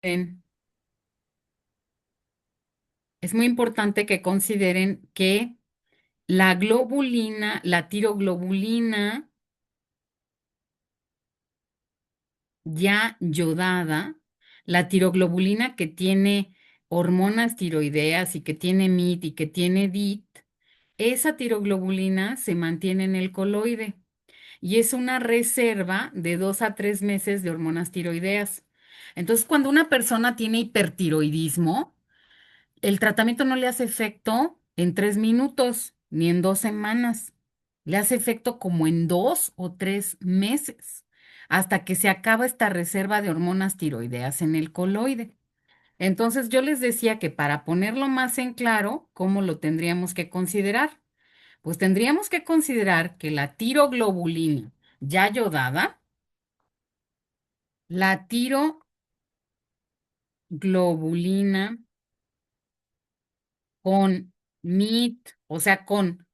en- es muy importante que consideren que la globulina, la tiroglobulina ya yodada, la tiroglobulina que tiene hormonas tiroideas y que tiene MIT y que tiene DIT, esa tiroglobulina se mantiene en el coloide y es una reserva de 2 a 3 meses de hormonas tiroideas. Entonces, cuando una persona tiene hipertiroidismo, el tratamiento no le hace efecto en 3 minutos ni en 2 semanas. Le hace efecto como en 2 o 3 meses, hasta que se acaba esta reserva de hormonas tiroideas en el coloide. Entonces yo les decía que para ponerlo más en claro, ¿cómo lo tendríamos que considerar? Pues tendríamos que considerar que la tiroglobulina ya yodada, la tiroglobulina con MIT, o sea, con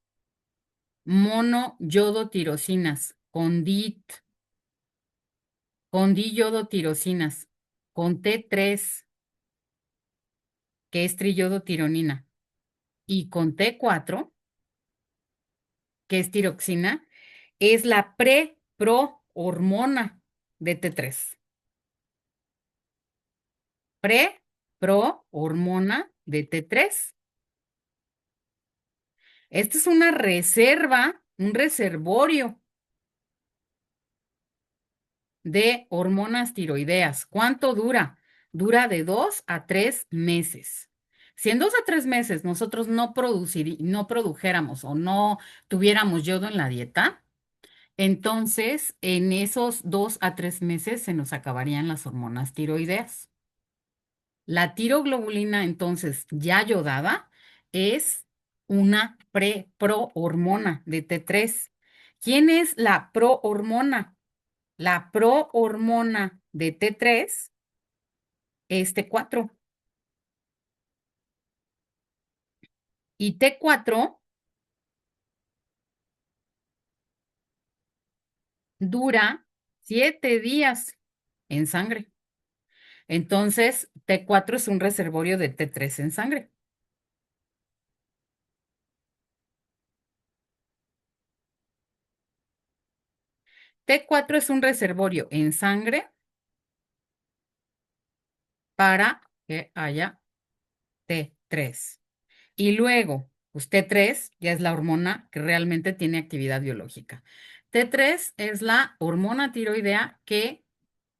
monoyodotirosinas, con DIT, con diyodotyrosinas, con T3, que es triyodotironina, y con T4, que es tiroxina, es la pre-pro hormona de T3. Pre-pro hormona de T3. Esta es una reserva, un reservorio de hormonas tiroideas. ¿Cuánto dura? Dura de 2 a 3 meses. Si en 2 a 3 meses nosotros no produjéramos o no tuviéramos yodo en la dieta, entonces en esos 2 a 3 meses se nos acabarían las hormonas tiroideas. La tiroglobulina, entonces, ya yodada, es una prohormona de T3. ¿Quién es la prohormona? La prohormona de T3 es T4. Y T4 dura 7 días en sangre. Entonces, T4 es un reservorio de T3 en sangre. T4 es un reservorio en sangre para que haya T3. Y luego, pues T3 ya es la hormona que realmente tiene actividad biológica. T3 es la hormona tiroidea que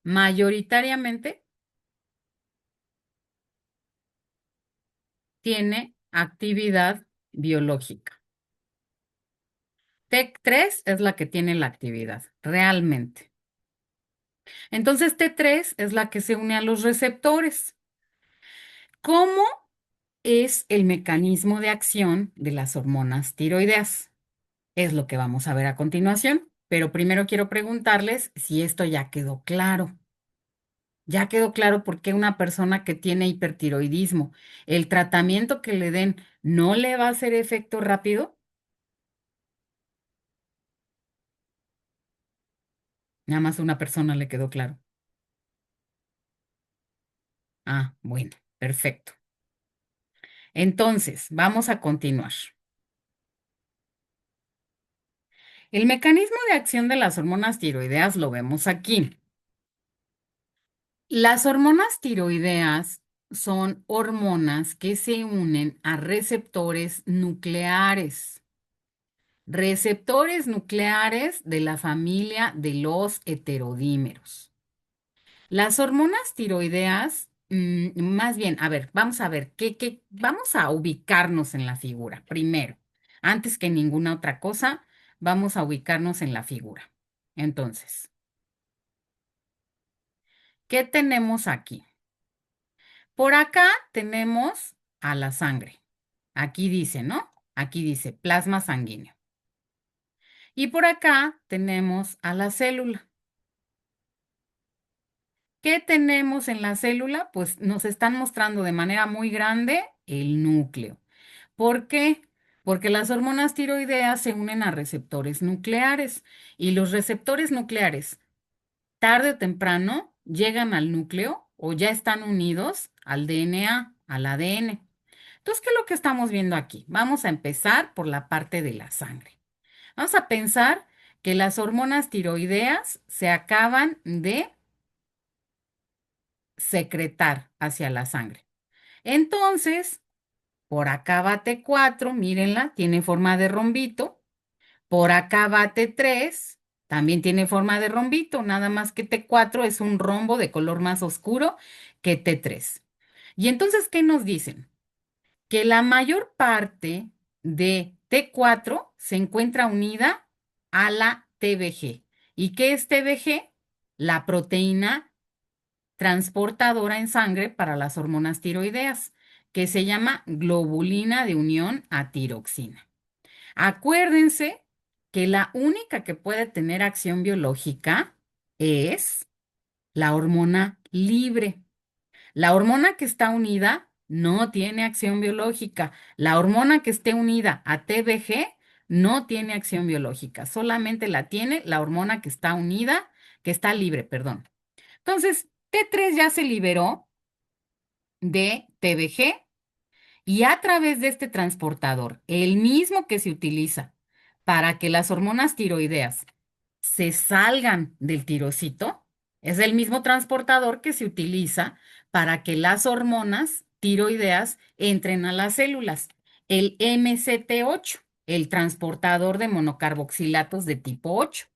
mayoritariamente tiene actividad biológica. T3 es la que tiene la actividad, realmente. Entonces, T3 es la que se une a los receptores. ¿Cómo es el mecanismo de acción de las hormonas tiroideas? Es lo que vamos a ver a continuación, pero primero quiero preguntarles si esto ya quedó claro. Ya quedó claro por qué una persona que tiene hipertiroidismo, el tratamiento que le den no le va a hacer efecto rápido. Nada más a una persona le quedó claro. Ah, bueno, perfecto. Entonces, vamos a continuar. El mecanismo de acción de las hormonas tiroideas lo vemos aquí. Las hormonas tiroideas son hormonas que se unen a receptores nucleares de la familia de los heterodímeros. Las hormonas tiroideas, más bien, a ver, vamos a ver, vamos a ubicarnos en la figura primero. Antes que ninguna otra cosa, vamos a ubicarnos en la figura. Entonces, ¿qué tenemos aquí? Por acá tenemos a la sangre. Aquí dice, ¿no? Aquí dice plasma sanguíneo. Y por acá tenemos a la célula. ¿Qué tenemos en la célula? Pues nos están mostrando de manera muy grande el núcleo. ¿Por qué? Porque las hormonas tiroideas se unen a receptores nucleares y los receptores nucleares, tarde o temprano, llegan al núcleo o ya están unidos al DNA, al ADN. Entonces, ¿qué es lo que estamos viendo aquí? Vamos a empezar por la parte de la sangre. Vamos a pensar que las hormonas tiroideas se acaban de secretar hacia la sangre. Entonces, por acá va T4, mírenla, tiene forma de rombito. Por acá va T3, también tiene forma de rombito, nada más que T4 es un rombo de color más oscuro que T3. Y entonces, ¿qué nos dicen? Que la mayor parte de T4 se encuentra unida a la TBG. ¿Y qué es TBG? La proteína transportadora en sangre para las hormonas tiroideas, que se llama globulina de unión a tiroxina. Acuérdense que la única que puede tener acción biológica es la hormona libre. La hormona que está unida no tiene acción biológica. La hormona que esté unida a TBG no tiene acción biológica. Solamente la tiene la hormona que está unida, que está libre, perdón. Entonces, T3 ya se liberó de TBG y a través de este transportador, el mismo que se utiliza para que las hormonas tiroideas se salgan del tirocito, es el mismo transportador que se utiliza para que las hormonas tiroideas entren a las células, el MCT8, el transportador de monocarboxilatos de tipo 8.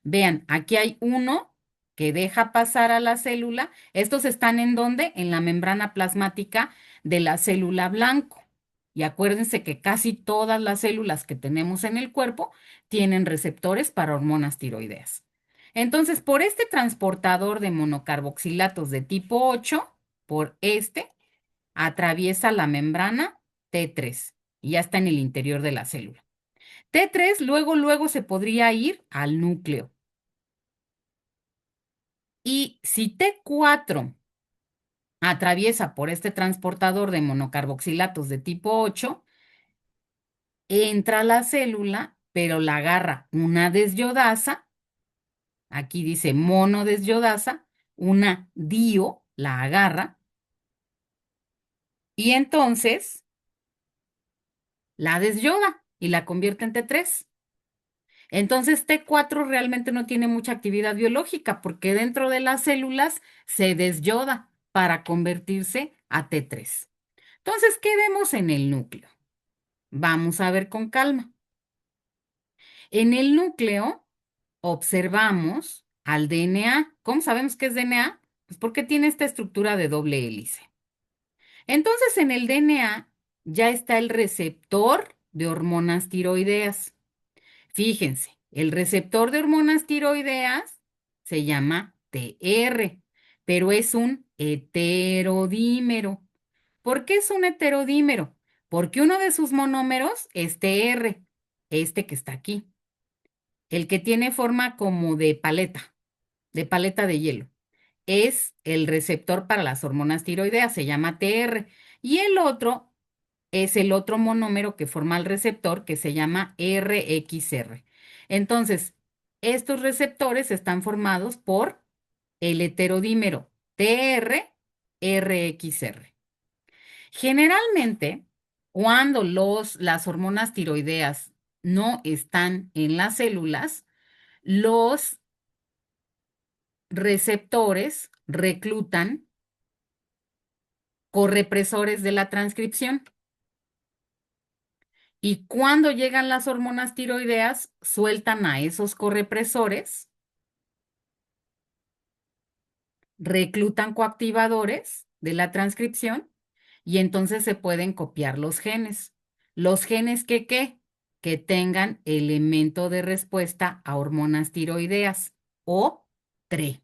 Vean, aquí hay uno que deja pasar a la célula. Estos están ¿en dónde? En la membrana plasmática de la célula blanco. Y acuérdense que casi todas las células que tenemos en el cuerpo tienen receptores para hormonas tiroideas. Entonces, por este transportador de monocarboxilatos de tipo 8, por este, atraviesa la membrana T3 y ya está en el interior de la célula. T3 luego se podría ir al núcleo. Y si T4 atraviesa por este transportador de monocarboxilatos de tipo 8, entra a la célula, pero la agarra una desyodasa, aquí dice monodesyodasa, una dio la agarra, y entonces la desyoda y la convierte en T3. Entonces T4 realmente no tiene mucha actividad biológica porque dentro de las células se desyoda para convertirse a T3. Entonces, ¿qué vemos en el núcleo? Vamos a ver con calma. En el núcleo observamos al DNA. ¿Cómo sabemos que es DNA? Pues porque tiene esta estructura de doble hélice. Entonces, en el DNA ya está el receptor de hormonas tiroideas. Fíjense, el receptor de hormonas tiroideas se llama TR, pero es un heterodímero. ¿Por qué es un heterodímero? Porque uno de sus monómeros es TR, este que está aquí, el que tiene forma como de paleta de hielo. Es el receptor para las hormonas tiroideas, se llama TR, y el otro es el otro monómero que forma el receptor que se llama RXR. Entonces, estos receptores están formados por el heterodímero TR-RXR. Generalmente, cuando las hormonas tiroideas no están en las células, los receptores reclutan correpresores de la transcripción. Y cuando llegan las hormonas tiroideas, sueltan a esos correpresores, reclutan coactivadores de la transcripción y entonces se pueden copiar los genes. Los genes que, ¿qué? Que tengan elemento de respuesta a hormonas tiroideas o TRE.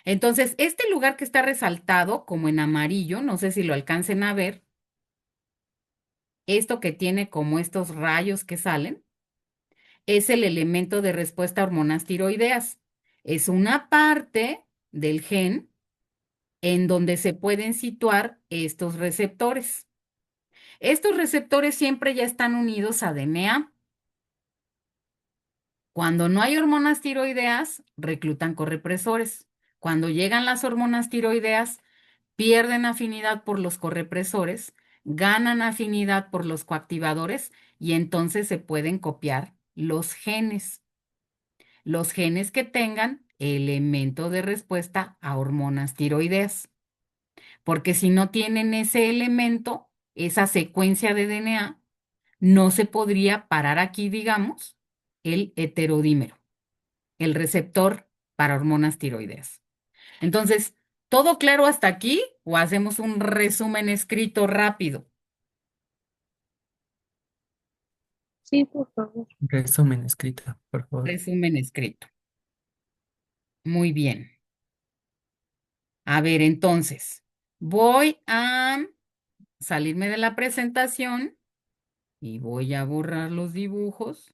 Entonces, este lugar que está resaltado como en amarillo, no sé si lo alcancen a ver, esto que tiene como estos rayos que salen, es el elemento de respuesta a hormonas tiroideas. Es una parte del gen en donde se pueden situar estos receptores. Estos receptores siempre ya están unidos a DNA. Cuando no hay hormonas tiroideas, reclutan correpresores. Cuando llegan las hormonas tiroideas, pierden afinidad por los correpresores, ganan afinidad por los coactivadores y entonces se pueden copiar los genes que tengan elemento de respuesta a hormonas tiroideas. Porque si no tienen ese elemento, esa secuencia de DNA, no se podría parar aquí, digamos, el heterodímero, el receptor para hormonas tiroideas. Entonces, ¿todo claro hasta aquí o hacemos un resumen escrito rápido? Sí, por favor. Resumen escrito, por favor. Resumen escrito. Muy bien. A ver, entonces, voy a salirme de la presentación y voy a borrar los dibujos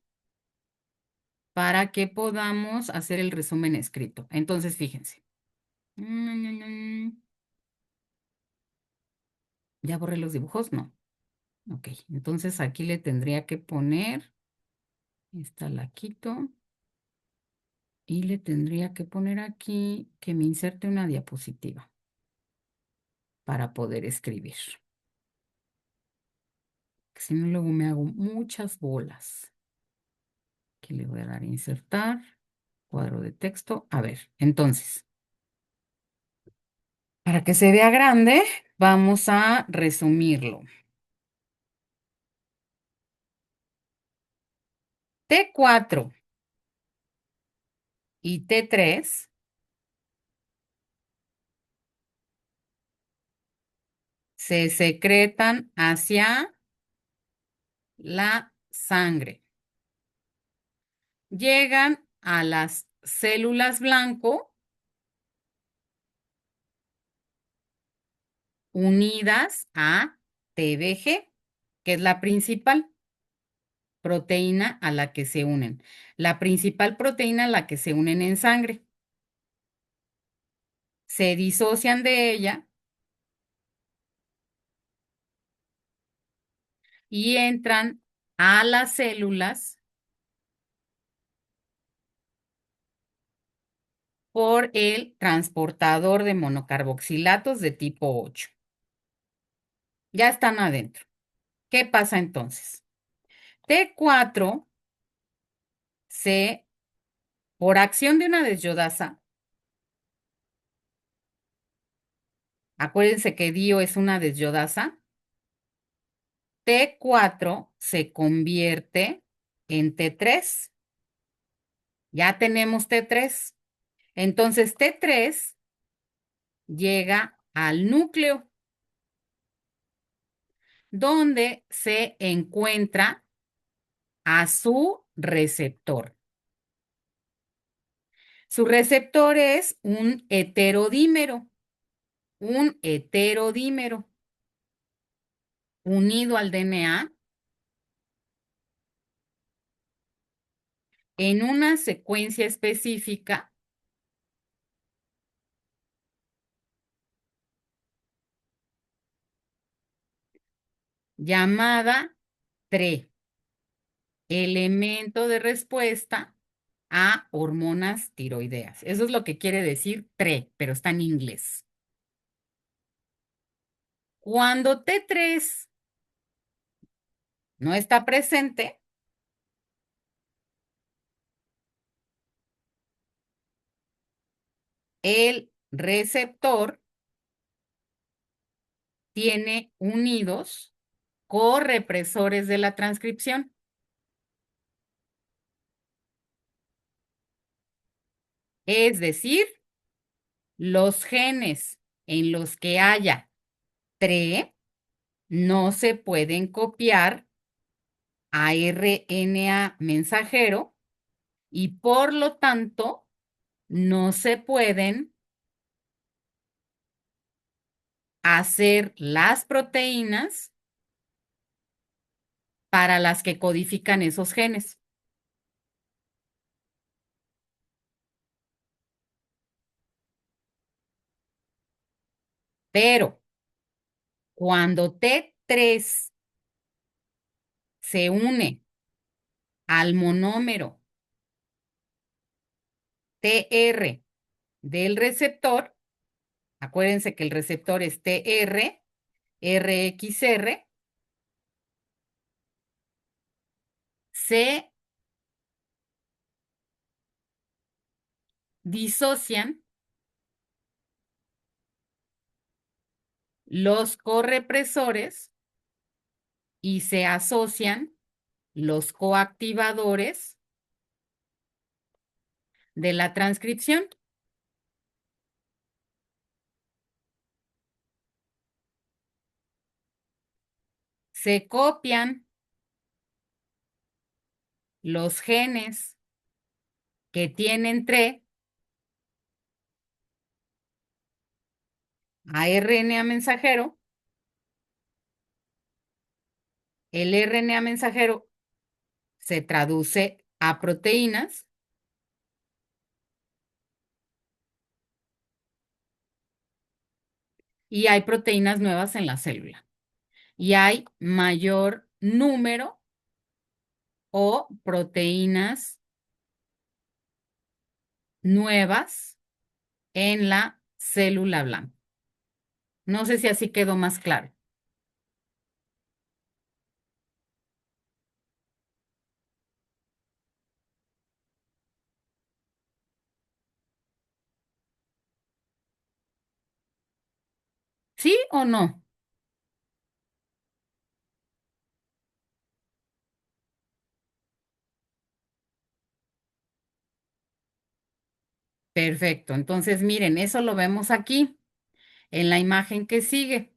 para que podamos hacer el resumen escrito. Entonces, fíjense. ¿Ya borré los dibujos? No. Ok, entonces aquí le tendría que poner, esta la quito, y le tendría que poner aquí que me inserte una diapositiva para poder escribir. Si no, luego me hago muchas bolas. Aquí le voy a dar a insertar, cuadro de texto. A ver, entonces, para que se vea grande, vamos a resumirlo. T4 y T3 se secretan hacia la sangre. Llegan a las células blanco unidas a TBG, que es la principal proteína a la que se unen. La principal proteína a la que se unen en sangre. Se disocian de ella y entran a las células por el transportador de monocarboxilatos de tipo 8. Ya están adentro. ¿Qué pasa entonces? T4 se, por acción de una desyodasa, acuérdense que DIO es una desyodasa, T4 se convierte en T3. Ya tenemos T3. Entonces T3 llega al núcleo, donde se encuentra a su receptor. Su receptor es un heterodímero unido al DNA en una secuencia específica llamada TRE, elemento de respuesta a hormonas tiroideas. Eso es lo que quiere decir TRE, pero está en inglés. Cuando T3 no está presente, el receptor tiene unidos correpresores de la transcripción. Es decir, los genes en los que haya TRE no se pueden copiar a RNA mensajero y por lo tanto no se pueden hacer las proteínas para las que codifican esos genes. Pero cuando T3 se une al monómero TR del receptor, acuérdense que el receptor es TR, RXR, se disocian los correpresores y se asocian los coactivadores de la transcripción. Se copian los genes que tienen TRE a RNA mensajero. El RNA mensajero se traduce a proteínas y hay proteínas nuevas en la célula. Y hay mayor número o proteínas nuevas en la célula blanca. No sé si así quedó más claro. ¿Sí o no? Perfecto. Entonces, miren, eso lo vemos aquí en la imagen que sigue.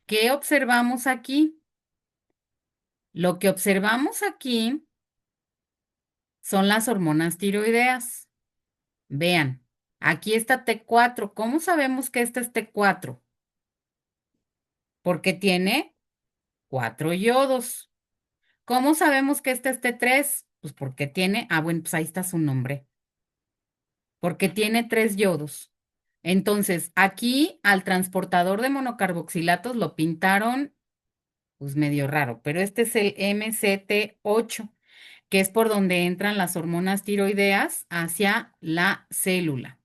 ¿Qué observamos aquí? Lo que observamos aquí son las hormonas tiroideas. Vean, aquí está T4. ¿Cómo sabemos que este es T4? Porque tiene 4 yodos. ¿Cómo sabemos que este es T3? Pues porque tiene, bueno, pues ahí está su nombre. Porque tiene 3 yodos. Entonces, aquí al transportador de monocarboxilatos lo pintaron, pues medio raro, pero este es el MCT8, que es por donde entran las hormonas tiroideas hacia la célula.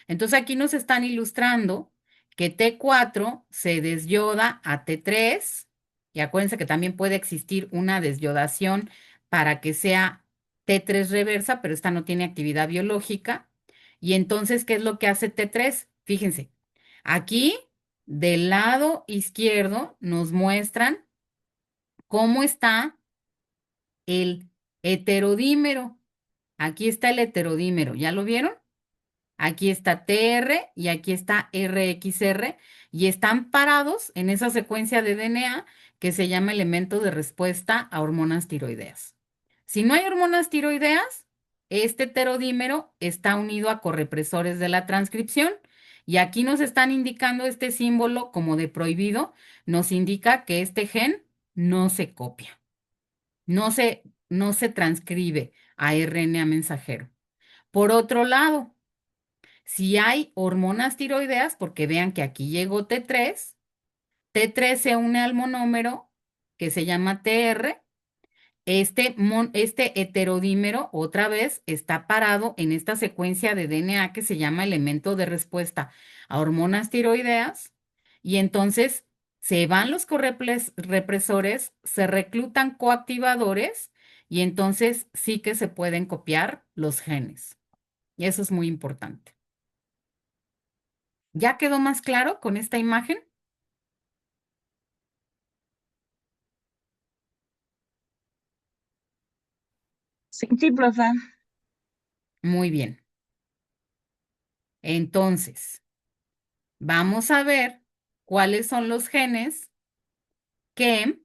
Entonces aquí nos están ilustrando que T4 se desyoda a T3 y acuérdense que también puede existir una desyodación para que sea T3 reversa, pero esta no tiene actividad biológica. Y entonces, ¿qué es lo que hace T3? Fíjense, aquí del lado izquierdo nos muestran cómo está el heterodímero. Aquí está el heterodímero, ¿ya lo vieron? Aquí está TR y aquí está RXR y están parados en esa secuencia de DNA que se llama elemento de respuesta a hormonas tiroideas. Si no hay hormonas tiroideas, este heterodímero está unido a correpresores de la transcripción y aquí nos están indicando este símbolo como de prohibido, nos indica que este gen no se copia, no se transcribe a RNA mensajero. Por otro lado, si hay hormonas tiroideas, porque vean que aquí llegó T3, T3 se une al monómero que se llama TR. Este heterodímero otra vez está parado en esta secuencia de DNA que se llama elemento de respuesta a hormonas tiroideas y entonces se van los represores, se reclutan coactivadores y entonces sí que se pueden copiar los genes. Y eso es muy importante. ¿Ya quedó más claro con esta imagen? Sí, sí, profe. Muy bien. Entonces, vamos a ver cuáles son los genes que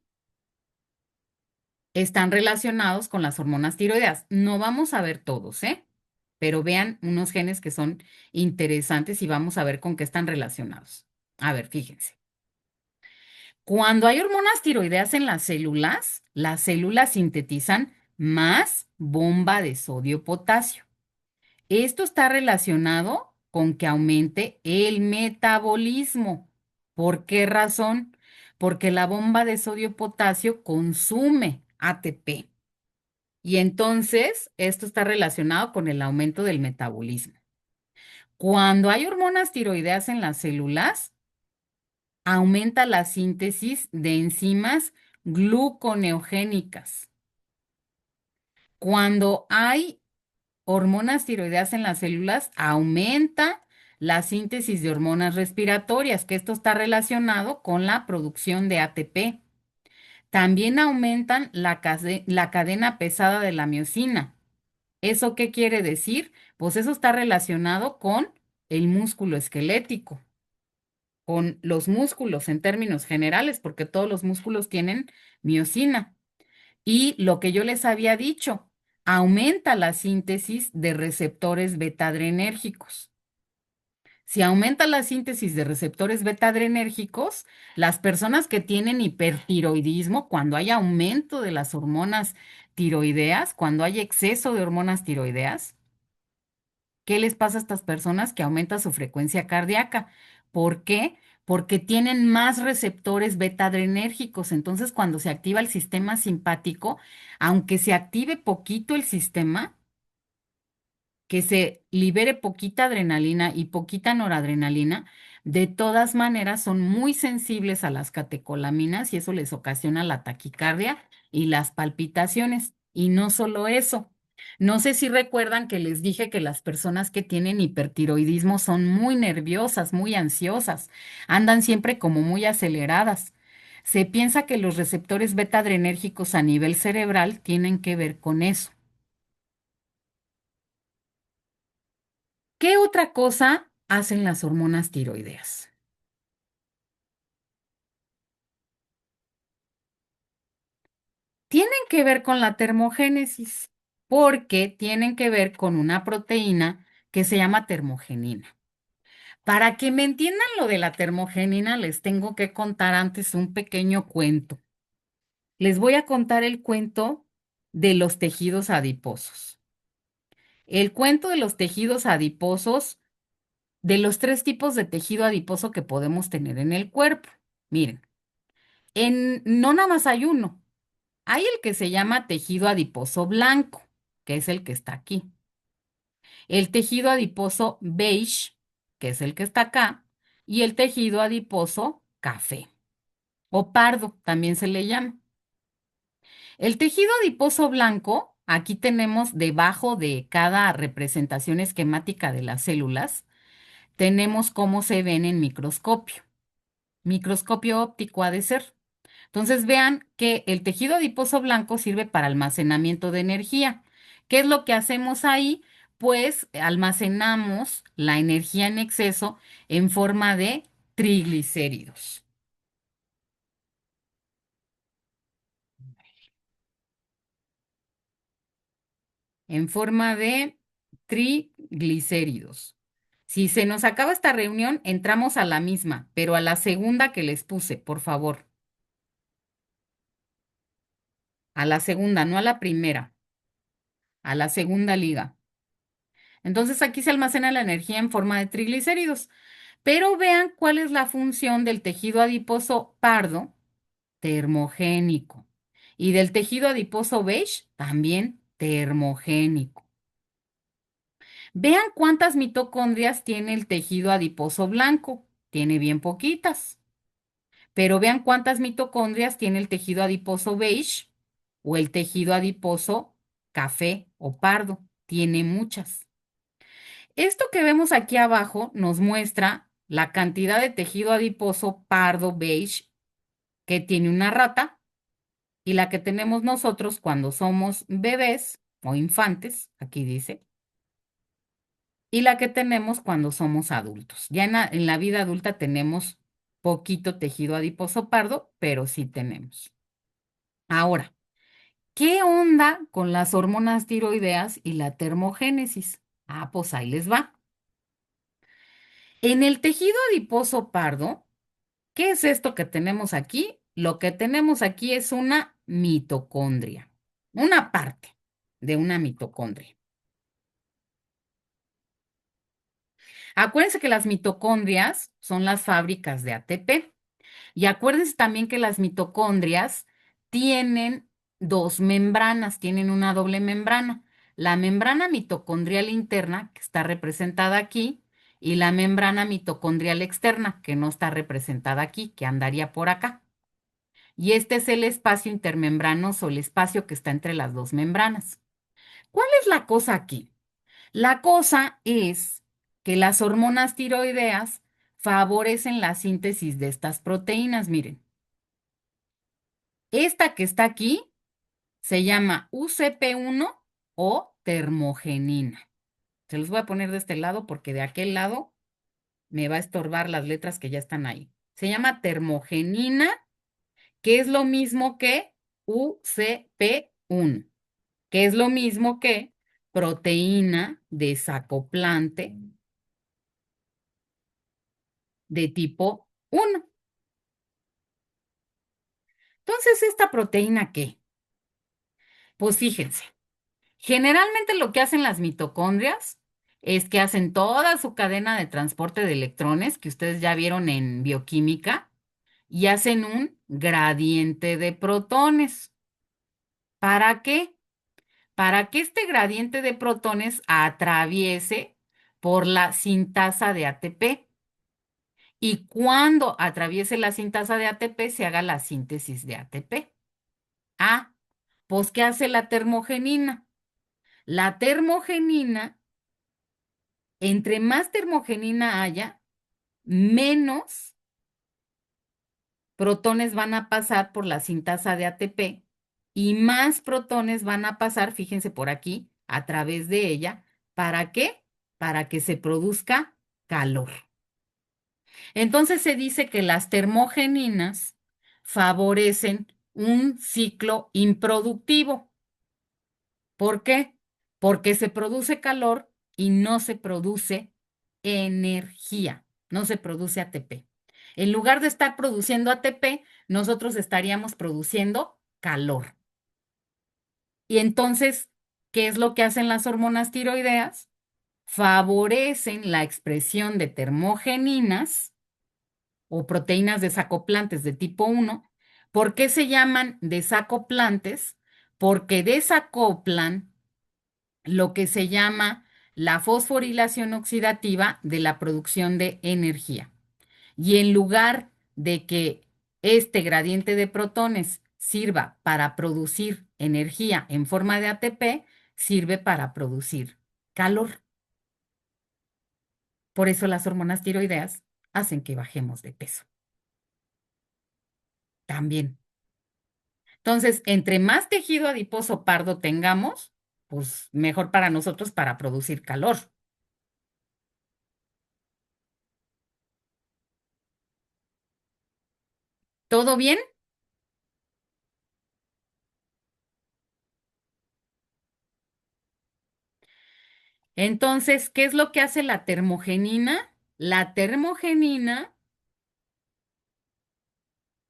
están relacionados con las hormonas tiroideas. No vamos a ver todos, ¿eh? Pero vean unos genes que son interesantes y vamos a ver con qué están relacionados. A ver, fíjense. Cuando hay hormonas tiroideas en las células sintetizan más bomba de sodio-potasio. Esto está relacionado con que aumente el metabolismo. ¿Por qué razón? Porque la bomba de sodio-potasio consume ATP. Y entonces esto está relacionado con el aumento del metabolismo. Cuando hay hormonas tiroideas en las células, aumenta la síntesis de enzimas gluconeogénicas. Cuando hay hormonas tiroideas en las células, aumenta la síntesis de hormonas respiratorias, que esto está relacionado con la producción de ATP. También aumentan la cadena pesada de la miocina. ¿Eso qué quiere decir? Pues eso está relacionado con el músculo esquelético, con los músculos en términos generales, porque todos los músculos tienen miocina. Y lo que yo les había dicho, aumenta la síntesis de receptores beta-adrenérgicos. Si aumenta la síntesis de receptores beta-adrenérgicos, las personas que tienen hipertiroidismo, cuando hay aumento de las hormonas tiroideas, cuando hay exceso de hormonas tiroideas, ¿qué les pasa a estas personas? Que aumenta su frecuencia cardíaca. ¿Por qué? Porque tienen más receptores beta-adrenérgicos. Entonces, cuando se activa el sistema simpático, aunque se active poquito el sistema, que se libere poquita adrenalina y poquita noradrenalina, de todas maneras son muy sensibles a las catecolaminas y eso les ocasiona la taquicardia y las palpitaciones. Y no solo eso. No sé si recuerdan que les dije que las personas que tienen hipertiroidismo son muy nerviosas, muy ansiosas, andan siempre como muy aceleradas. Se piensa que los receptores beta adrenérgicos a nivel cerebral tienen que ver con eso. ¿Qué otra cosa hacen las hormonas tiroideas? Tienen que ver con la termogénesis, porque tienen que ver con una proteína que se llama termogenina. Para que me entiendan lo de la termogenina, les tengo que contar antes un pequeño cuento. Les voy a contar el cuento de los tejidos adiposos. El cuento de los tejidos adiposos, de los tres tipos de tejido adiposo que podemos tener en el cuerpo. Miren, no nada más hay uno. Hay el que se llama tejido adiposo blanco, que es el que está aquí. El tejido adiposo beige, que es el que está acá. Y el tejido adiposo café o pardo, también se le llama. El tejido adiposo blanco, aquí tenemos debajo de cada representación esquemática de las células, tenemos cómo se ven en microscopio. Microscopio óptico ha de ser. Entonces vean que el tejido adiposo blanco sirve para almacenamiento de energía. ¿Qué es lo que hacemos ahí? Pues almacenamos la energía en exceso en forma de triglicéridos. En forma de triglicéridos. Si se nos acaba esta reunión, entramos a la misma, pero a la segunda que les puse, por favor. A la segunda, no a la primera, a la segunda liga. Entonces aquí se almacena la energía en forma de triglicéridos. Pero vean cuál es la función del tejido adiposo pardo, termogénico, y del tejido adiposo beige, también termogénico. Vean cuántas mitocondrias tiene el tejido adiposo blanco. Tiene bien poquitas. Pero vean cuántas mitocondrias tiene el tejido adiposo beige o el tejido adiposo café o pardo. Tiene muchas. Esto que vemos aquí abajo nos muestra la cantidad de tejido adiposo pardo beige que tiene una rata y la que tenemos nosotros cuando somos bebés o infantes, aquí dice, y la que tenemos cuando somos adultos. Ya en la vida adulta tenemos poquito tejido adiposo pardo, pero sí tenemos. Ahora, ¿qué onda con las hormonas tiroideas y la termogénesis? Ah, pues ahí les va. En el tejido adiposo pardo, ¿qué es esto que tenemos aquí? Lo que tenemos aquí es una mitocondria, una parte de una mitocondria. Acuérdense que las mitocondrias son las fábricas de ATP y acuérdense también que las mitocondrias tienen dos membranas, tienen una doble membrana. La membrana mitocondrial interna, que está representada aquí, y la membrana mitocondrial externa, que no está representada aquí, que andaría por acá. Y este es el espacio intermembranoso, el espacio que está entre las dos membranas. ¿Cuál es la cosa aquí? La cosa es que las hormonas tiroideas favorecen la síntesis de estas proteínas. Miren, esta que está aquí se llama UCP1 o termogenina. Se los voy a poner de este lado porque de aquel lado me va a estorbar las letras que ya están ahí. Se llama termogenina, que es lo mismo que UCP1, que es lo mismo que proteína desacoplante de tipo 1. Entonces, ¿esta proteína qué? Pues fíjense, generalmente lo que hacen las mitocondrias es que hacen toda su cadena de transporte de electrones que ustedes ya vieron en bioquímica y hacen un gradiente de protones. ¿Para qué? Para que este gradiente de protones atraviese por la sintasa de ATP. Y cuando atraviese la sintasa de ATP se haga la síntesis de ATP. Ah, pues ¿qué hace la termogenina? La termogenina, entre más termogenina haya, menos protones van a pasar por la sintasa de ATP y más protones van a pasar, fíjense por aquí, a través de ella. ¿Para qué? Para que se produzca calor. Entonces se dice que las termogeninas favorecen un ciclo improductivo. ¿Por qué? Porque se produce calor y no se produce energía, no se produce ATP. En lugar de estar produciendo ATP, nosotros estaríamos produciendo calor. Y entonces, ¿qué es lo que hacen las hormonas tiroideas? Favorecen la expresión de termogeninas o proteínas desacoplantes de tipo 1. ¿Por qué se llaman desacoplantes? Porque desacoplan lo que se llama la fosforilación oxidativa de la producción de energía. Y en lugar de que este gradiente de protones sirva para producir energía en forma de ATP, sirve para producir calor. Por eso las hormonas tiroideas hacen que bajemos de peso. También. Entonces, entre más tejido adiposo pardo tengamos, pues mejor para nosotros para producir calor. ¿Todo bien? Entonces, ¿qué es lo que hace la termogenina? La termogenina,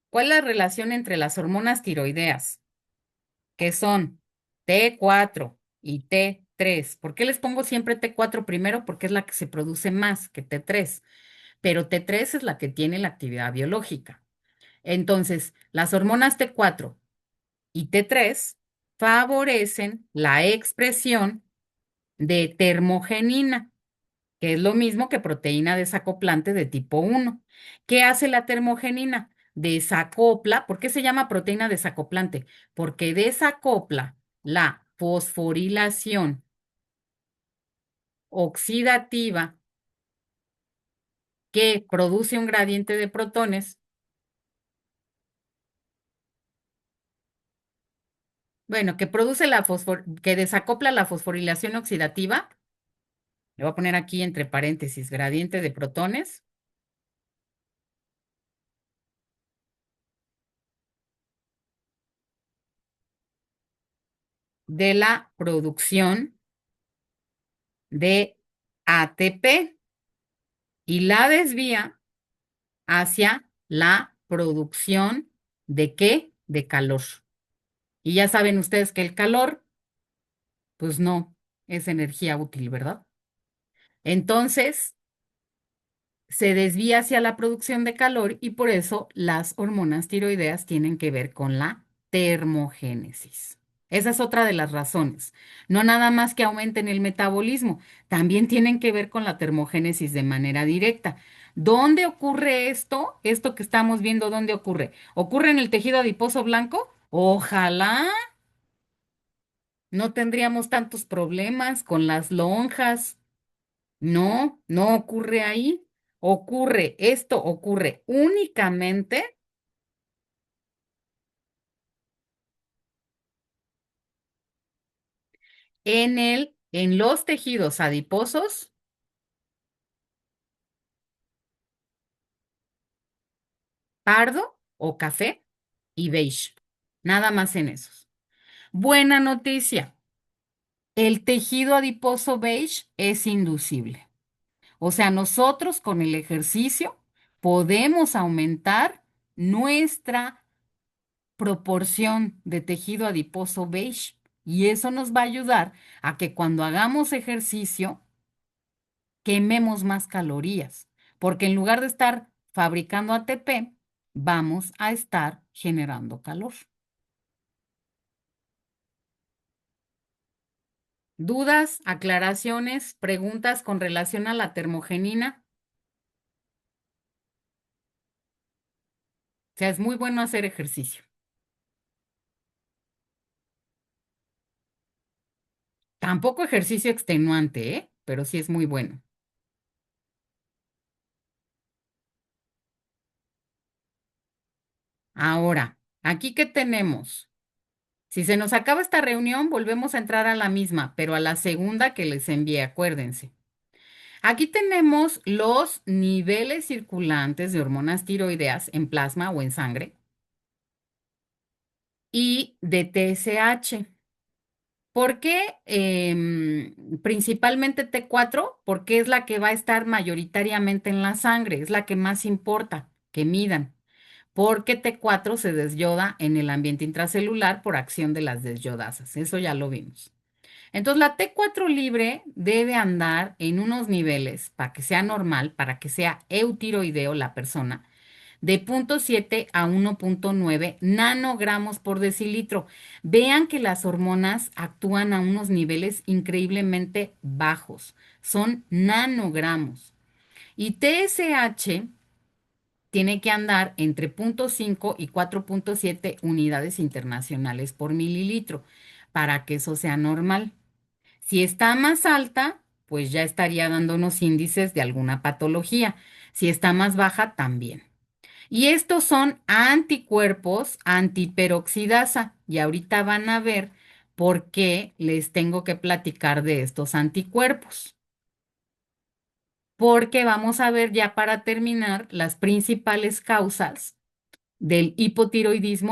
¿cuál es la relación entre las hormonas tiroideas? Que son T4 y T3. ¿Por qué les pongo siempre T4 primero? Porque es la que se produce más que T3, pero T3 es la que tiene la actividad biológica. Entonces, las hormonas T4 y T3 favorecen la expresión de termogenina, que es lo mismo que proteína desacoplante de tipo 1. ¿Qué hace la termogenina? Desacopla. ¿Por qué se llama proteína desacoplante? Porque desacopla la fosforilación oxidativa que produce un gradiente de protones. Bueno, que produce que desacopla la fosforilación oxidativa. Le voy a poner aquí entre paréntesis, gradiente de protones de la producción de ATP y la desvía hacia la producción ¿de qué? De calor. Y ya saben ustedes que el calor, pues no, es energía útil, ¿verdad? Entonces, se desvía hacia la producción de calor y por eso las hormonas tiroideas tienen que ver con la termogénesis. Esa es otra de las razones. No nada más que aumenten el metabolismo, también tienen que ver con la termogénesis de manera directa. ¿Dónde ocurre esto? Esto que estamos viendo, ¿dónde ocurre? ¿Ocurre en el tejido adiposo blanco? Ojalá no tendríamos tantos problemas con las lonjas. No, no ocurre ahí. Esto ocurre únicamente en los tejidos adiposos, pardo o café y beige. Nada más en esos. Buena noticia. El tejido adiposo beige es inducible. O sea, nosotros con el ejercicio podemos aumentar nuestra proporción de tejido adiposo beige y eso nos va a ayudar a que cuando hagamos ejercicio quememos más calorías, porque en lugar de estar fabricando ATP, vamos a estar generando calor. ¿Dudas, aclaraciones, preguntas con relación a la termogenina? O sea, es muy bueno hacer ejercicio. Tampoco ejercicio extenuante, ¿eh? Pero sí es muy bueno. Ahora, ¿aquí qué tenemos? Si se nos acaba esta reunión, volvemos a entrar a la misma, pero a la segunda que les envié, acuérdense. Aquí tenemos los niveles circulantes de hormonas tiroideas en plasma o en sangre y de TSH. ¿Por qué principalmente T4? Porque es la que va a estar mayoritariamente en la sangre, es la que más importa que midan, porque T4 se desyoda en el ambiente intracelular por acción de las desyodasas, eso ya lo vimos. Entonces la T4 libre debe andar en unos niveles para que sea normal, para que sea eutiroideo la persona, de 0,7 a 1,9 nanogramos por decilitro. Vean que las hormonas actúan a unos niveles increíblemente bajos, son nanogramos. Y TSH tiene que andar entre 0,5 y 4,7 unidades internacionales por mililitro para que eso sea normal. Si está más alta, pues ya estaría dándonos índices de alguna patología. Si está más baja, también. Y estos son anticuerpos antiperoxidasa. Y ahorita van a ver por qué les tengo que platicar de estos anticuerpos. Porque vamos a ver ya para terminar las principales causas del hipotiroidismo